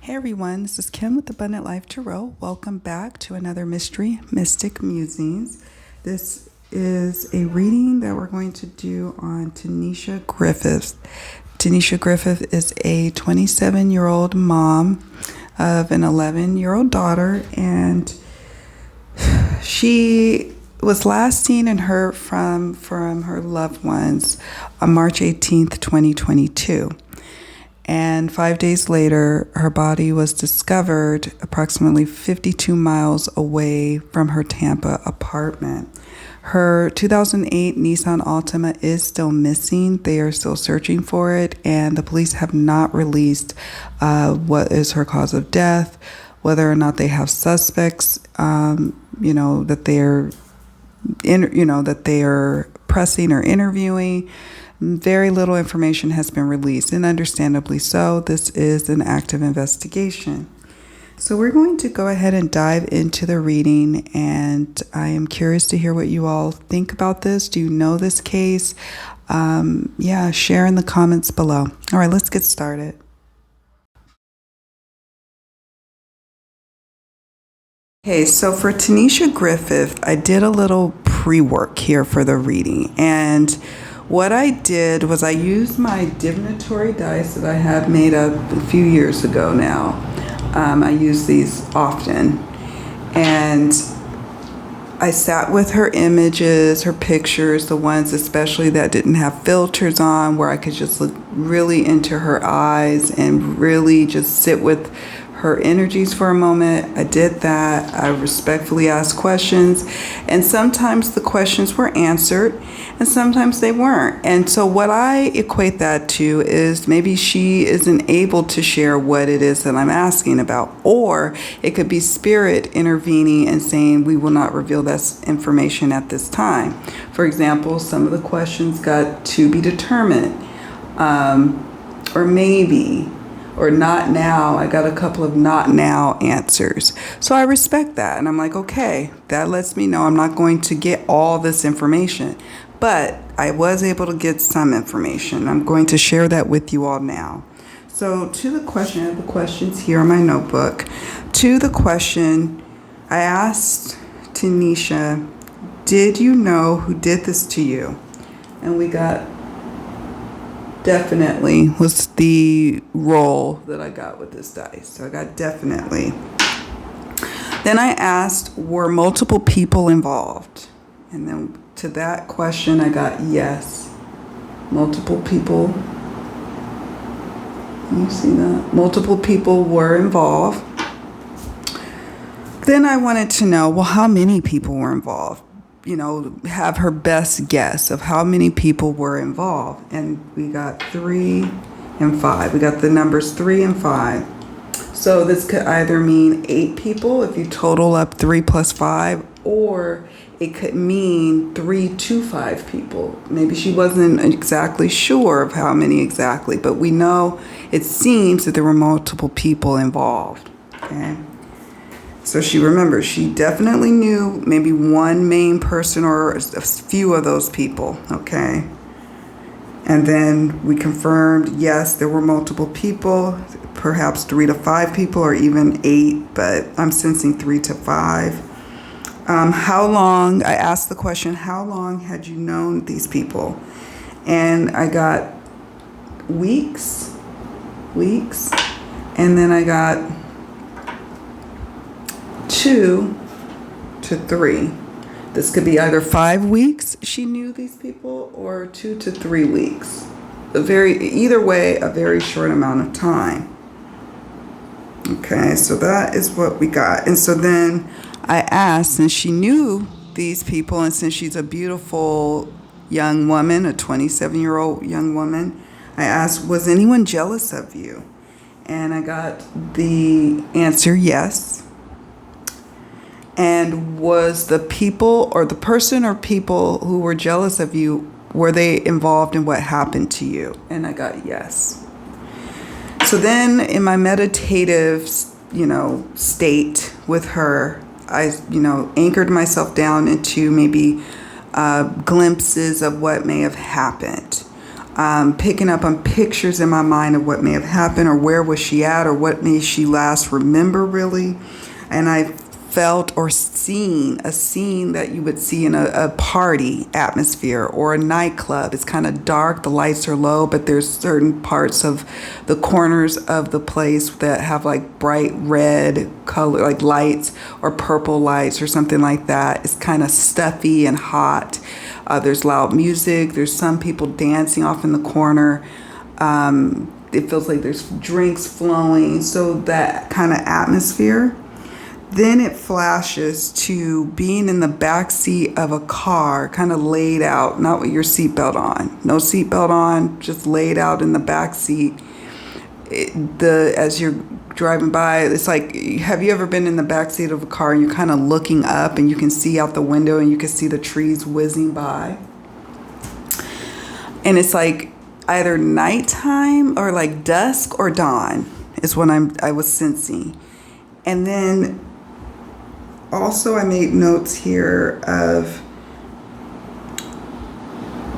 Hey everyone, this is Kim with Abundant Life Tarot. Welcome back to another Mystery Mystic Musings. This is a reading that we're going to do on Teneisha Griffith. Teneisha Griffith is a 27-year-old mom of an 11-year-old daughter, and she was last seen and heard from her loved ones on March 18th, 2022. And 5 days later, her body was discovered approximately 52 miles away from her Tampa apartment. Her 2008 Nissan Altima is still missing. They are still searching for it, and the police have not released what is her cause of death, whether or not they have suspects, that they are pressing or interviewing. Very little information has been released, and understandably so. This is an active investigation. So we're going to go ahead and dive into the reading, and I am curious to hear what you all think about this. Do you know this case? Share in the comments below. All right, let's get started. Okay, so for Teneisha Griffith, I did a little pre-work here for the reading, and what I did was I used my divinatory dice that I had made up a few years ago now. I use these often. And I sat with her images, her pictures, the ones especially that didn't have filters on, where I could just look really into her eyes and really just sit with her energies for a moment. I did that. I respectfully asked questions, and sometimes the questions were answered and sometimes they weren't. And so what I equate that to is maybe she isn't able to share what it is that I'm asking about, or it could be spirit intervening and saying we will not reveal this information at this time. For example, some of the questions got to be determined, or maybe, or not now. I got a couple of not now answers. So I respect that. And I'm like, okay, that lets me know I'm not going to get all this information. But I was able to get some information. I'm going to share that with you all now. So to the question, I have the questions here in my notebook. To the question, I asked Teneisha, did you know who did this to you? And we got definitely was the roll that I got with this dice. So I got definitely. Then I asked, were multiple people involved? And then to that question, I got yes. Multiple people. Can you see that? Multiple people were involved. Then I wanted to know, well, how many people were involved? Have her best guess of how many people were involved. And we got 3 and 5. We got the numbers 3 and 5. So this could either mean 8 people if you total up 3 plus 5, or it could mean 3 to 5 people. Maybe she wasn't exactly sure of how many exactly, but we know it seems that there were multiple people involved. Okay. So she remembers, she definitely knew maybe one main person or a few of those people, okay? And then we confirmed, yes, there were multiple people, perhaps 3 to 5 people or even 8, but I'm sensing 3 to 5. How long, I asked the question, how long had you known these people? And I got weeks, and then I got 2 to 3. This could be either 5 weeks she knew these people, or 2 to 3 weeks. Either way, a very short amount of time. Okay, so that is what we got. And so then I asked, since she knew these people, and since she's a beautiful young woman, a 27-year-old young woman, I asked, was anyone jealous of you? And I got the answer, yes. And was the people or the person or people who were jealous of you, were they involved in what happened to you? And I got yes. So then in my meditative, state with her, I, anchored myself down into maybe glimpses of what may have happened. picking up on pictures in my mind of what may have happened, or where was she at, or what may she last remember really. And I felt or seen a scene that you would see in a party atmosphere or a nightclub. It's kind of dark, the lights are low, but there's certain parts of the corners of the place that have like bright red color, like lights, or purple lights or something like that. It's kind of stuffy and hot. There's loud music. There's some people dancing off in the corner. It feels like there's drinks flowing. So that kind of atmosphere. Then it flashes to being in the back seat of a car, kind of laid out, not with your seatbelt on. No seatbelt on, just laid out in the back seat. As you're driving by, it's like, have you ever been in the back seat of a car and you're kind of looking up and you can see out the window and you can see the trees whizzing by? And it's like either nighttime or like dusk or dawn is what I was sensing. And then also, I made notes here of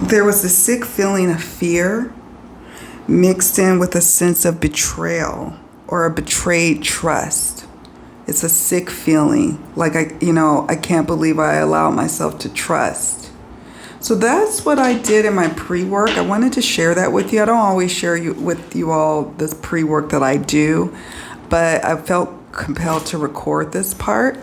there was a sick feeling of fear mixed in with a sense of betrayal or a betrayed trust. It's a sick feeling, like I can't believe I allowed myself to trust. So that's what I did in my pre-work. I wanted to share that with you. I don't always share with you all this pre-work that I do, but I felt compelled to record this part.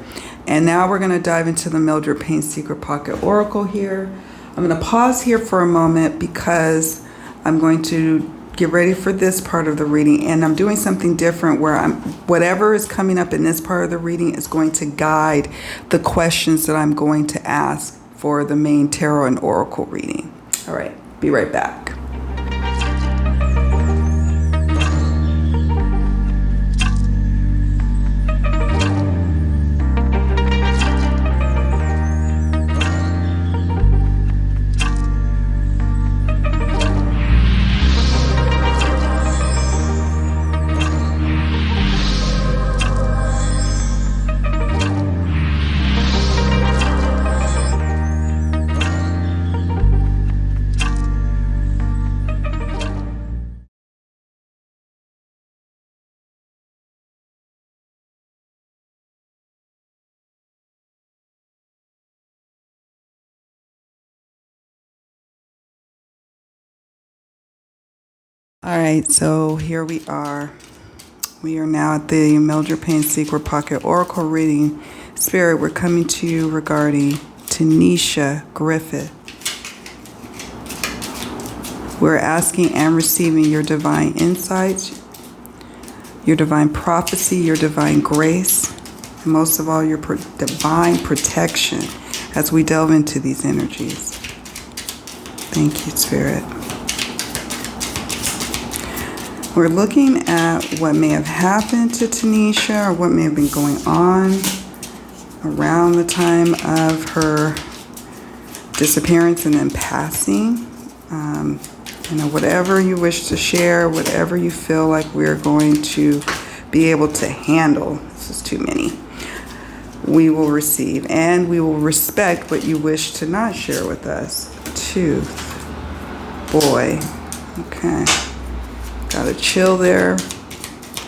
And now we're going to dive into the Mildred Payne Secret Pocket Oracle here. I'm going to pause here for a moment because I'm going to get ready for this part of the reading. And I'm doing something different where whatever is coming up in this part of the reading is going to guide the questions that I'm going to ask for the main tarot and oracle reading. All right, be right back. All right, so here we are. We are now at the Mildred Payne Secret Pocket Oracle reading. Spirit, we're coming to you regarding Teneisha Griffith. We're asking and receiving your divine insights, your divine prophecy, your divine grace, and most of all, your divine protection as we delve into these energies. Thank you, Spirit. We're looking at what may have happened to Teneisha or what may have been going on around the time of her disappearance and then passing. Whatever you wish to share, whatever you feel like we're going to be able to handle. This is too many. We will receive and we will respect what you wish to not share with us. Tooth. Boy. Okay. Gotta chill there.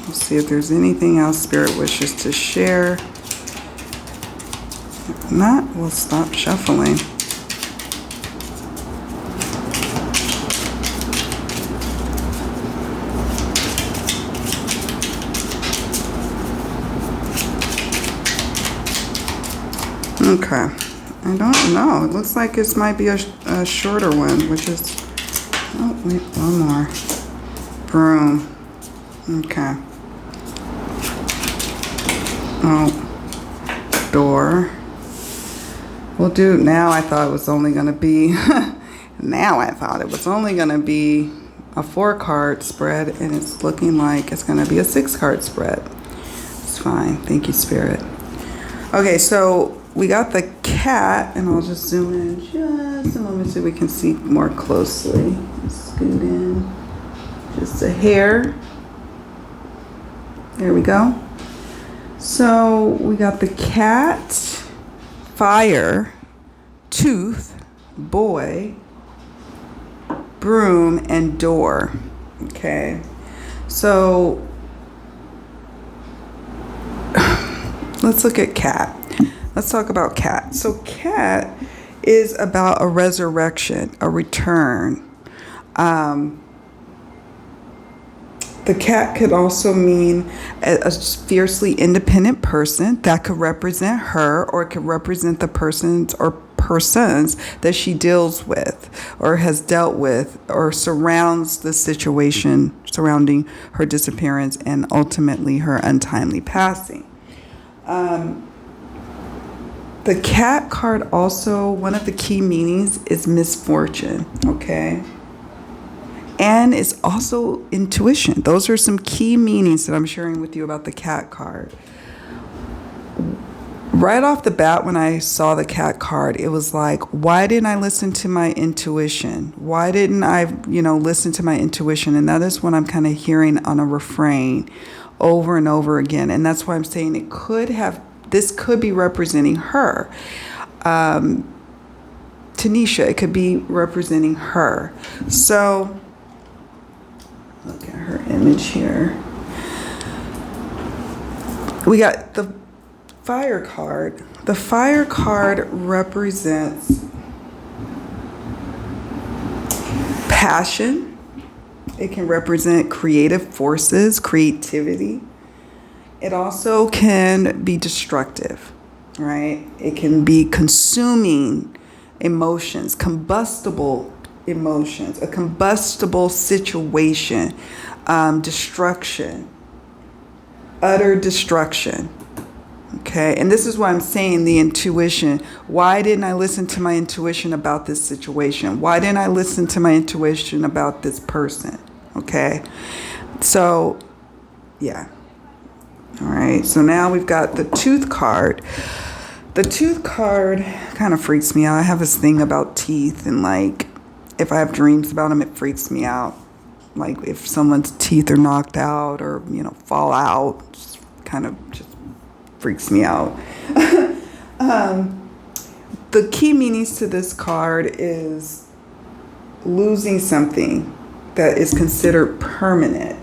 We'll see if there's anything else Spirit wishes to share. If not, we'll stop shuffling. Okay. I don't know. It looks like this might be a shorter one, which is... Oh, wait, one more. Broom. Okay. Oh. Door. We'll do... Now I thought it was only going to be... Now I thought it was only going to be a 4-card spread, and it's looking like it's going to be a 6-card spread. It's fine. Thank you, Spirit. Okay, so we got the cat, and I'll just zoom in just a moment so we can see more closely. Scoot in. Just a hair. There we go. So we got the cat, fire, tooth, boy, broom, and door. Okay, so let's look at cat. Let's talk about cat. So cat is about a resurrection, a return. The cat could also mean a fiercely independent person. That could represent her, or it could represent the persons or persons that she deals with or has dealt with or surrounds the situation surrounding her disappearance and ultimately her untimely passing. The cat card also, one of the key meanings is misfortune, okay? And it's also intuition. Those are some key meanings that I'm sharing with you about the cat card. Right off the bat, when I saw the cat card, it was like, why didn't I listen to my intuition? Why didn't I, listen to my intuition? And that is what I'm kind of hearing on a refrain over and over again. And that's why I'm saying this could be representing her. Teneisha, it could be representing her. So, look at her image here. We got the fire card. The fire card represents passion. It can represent creative forces, creativity. It also can be destructive, right? It can be consuming emotions, combustible emotions, a combustible situation, destruction, utter destruction. Okay, and this is why I'm saying the intuition. Why didn't I listen to my intuition about this situation? Why didn't I listen to my intuition about this person? Okay, so yeah. All right, so now we've got the tooth card. The tooth card kind of freaks me out. I have this thing about teeth, and like if I have dreams about them, it freaks me out. Like if someone's teeth are knocked out or, fall out, kind of just freaks me out. The key meanings to this card is losing something that is considered permanent.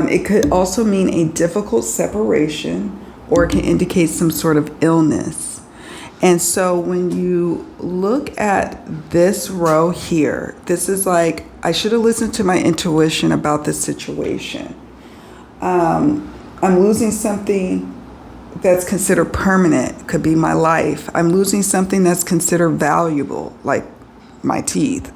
It could also mean a difficult separation, or it can indicate some sort of illness. And so when you look at this row here, this is like, I should have listened to my intuition about this situation. I'm losing something that's considered permanent, could be my life. I'm losing something that's considered valuable, like my teeth.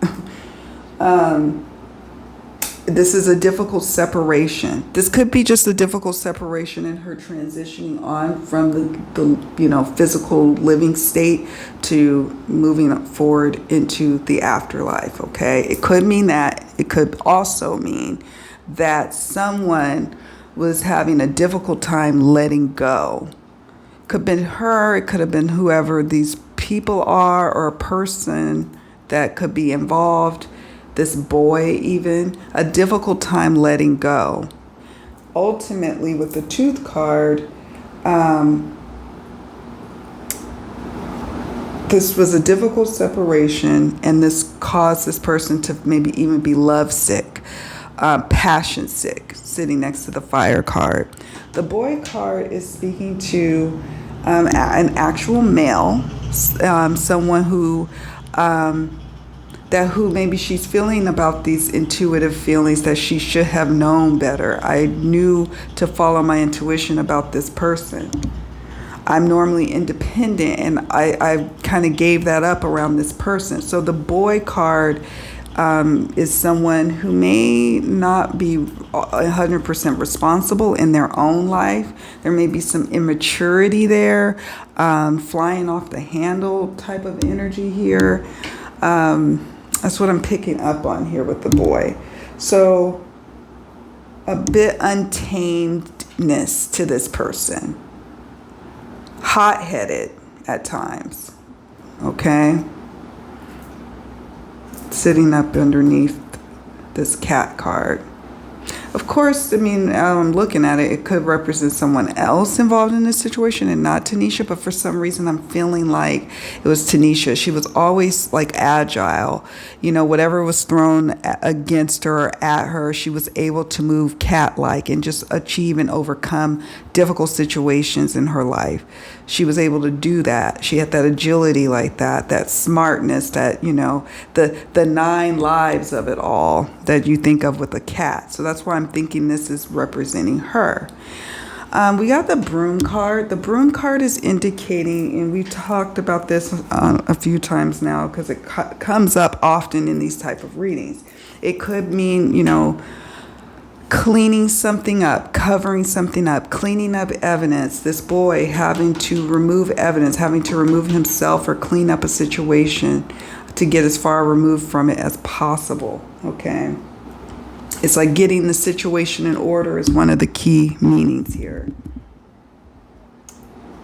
This is a difficult separation. This could be just a difficult separation in her transitioning on from the physical living state to moving forward into the afterlife, okay? It could mean that. It could also mean that someone was having a difficult time letting go. It could have been her, it could have been whoever these people are, or a person that could be involved. This boy even, a difficult time letting go. Ultimately, with the tooth card, this was a difficult separation, and this caused this person to maybe even be lovesick, passion sick, sitting next to the fire card. The boy card is speaking to an actual male, someone who maybe she's feeling about these intuitive feelings that she should have known better. I knew to follow my intuition about this person. I'm normally independent, and I kind of gave that up around this person. So the boy card is someone who may not be 100% responsible in their own life. There may be some immaturity there, flying off the handle type of energy here. That's what I'm picking up on here with the boy. So a bit untamedness to this person. Hot-headed at times. Okay? Sitting up underneath this cat card. Of course, I mean, I'm looking at it, it could represent someone else involved in this situation and not Teneisha, but for some reason I'm feeling like it was Teneisha. She was always like agile. You know, whatever was thrown against her or at her, she was able to move cat-like and just achieve and overcome difficult situations in her life. She was able to do that. She had that agility like that smartness, that, you know, the 9 lives of it all that you think of with a cat. So that's why I'm thinking this is representing her. We got the broom card. The broom card is indicating, and we've talked about this a few times now because it comes up often in these type of readings. It could mean, you know, cleaning something up, covering something up, cleaning up evidence. This boy having to remove evidence, having to remove himself or clean up a situation to get as far removed from it as possible. Okay. It's like getting the situation in order is one of the key meanings here.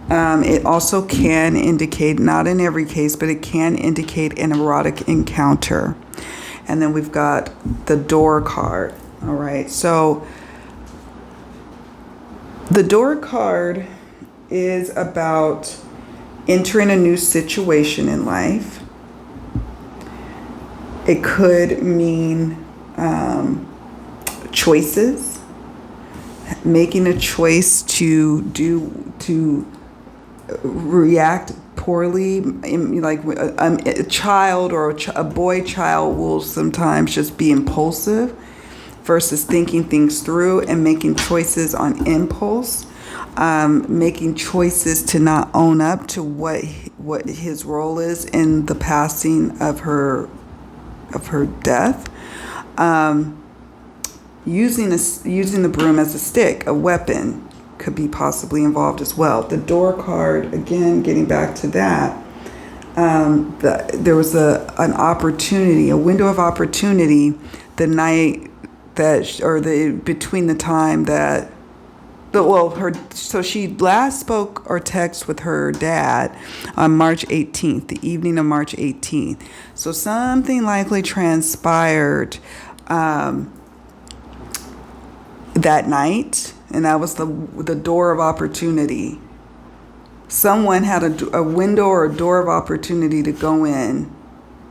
It also can indicate, not in every case, but it can indicate an erotic encounter. And then we've got the door card. All right, so the door card is about entering a new situation in life. It could mean choices, making a choice to react poorly. Like a child or a boy child will sometimes just be impulsive versus thinking things through and making choices on impulse, making choices to not own up to what his role is in the passing of her death. Using the broom as a stick, a weapon, could be possibly involved as well. The door card, again, getting back to that, there was an opportunity, a window of opportunity, the night that, or between the time that, so she last spoke or text with her dad on March 18th, the evening of March 18th. So something likely transpired that night, and that was the door of opportunity. Someone had a window or a door of opportunity to go in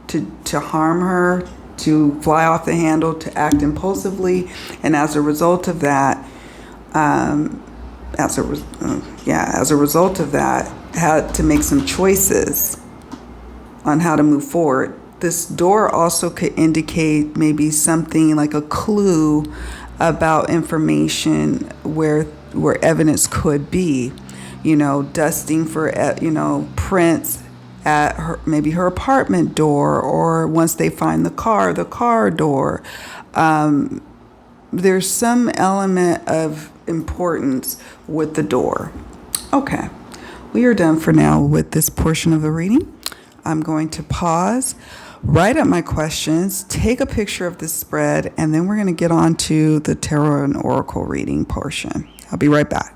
to harm her, to fly off the handle, to act impulsively, and as a result of that, had to make some choices on how to move forward. This door also could indicate maybe something like a clue about information where evidence could be, you know, dusting for, you know, prints at maybe her apartment door, or once they find the car door. There's some element of importance with the door. Okay, we are done for now with this portion of the reading. I'm going to pause, write up my questions, take a picture of this spread, and then we're going to get on to the tarot and oracle reading portion. I'll be right back.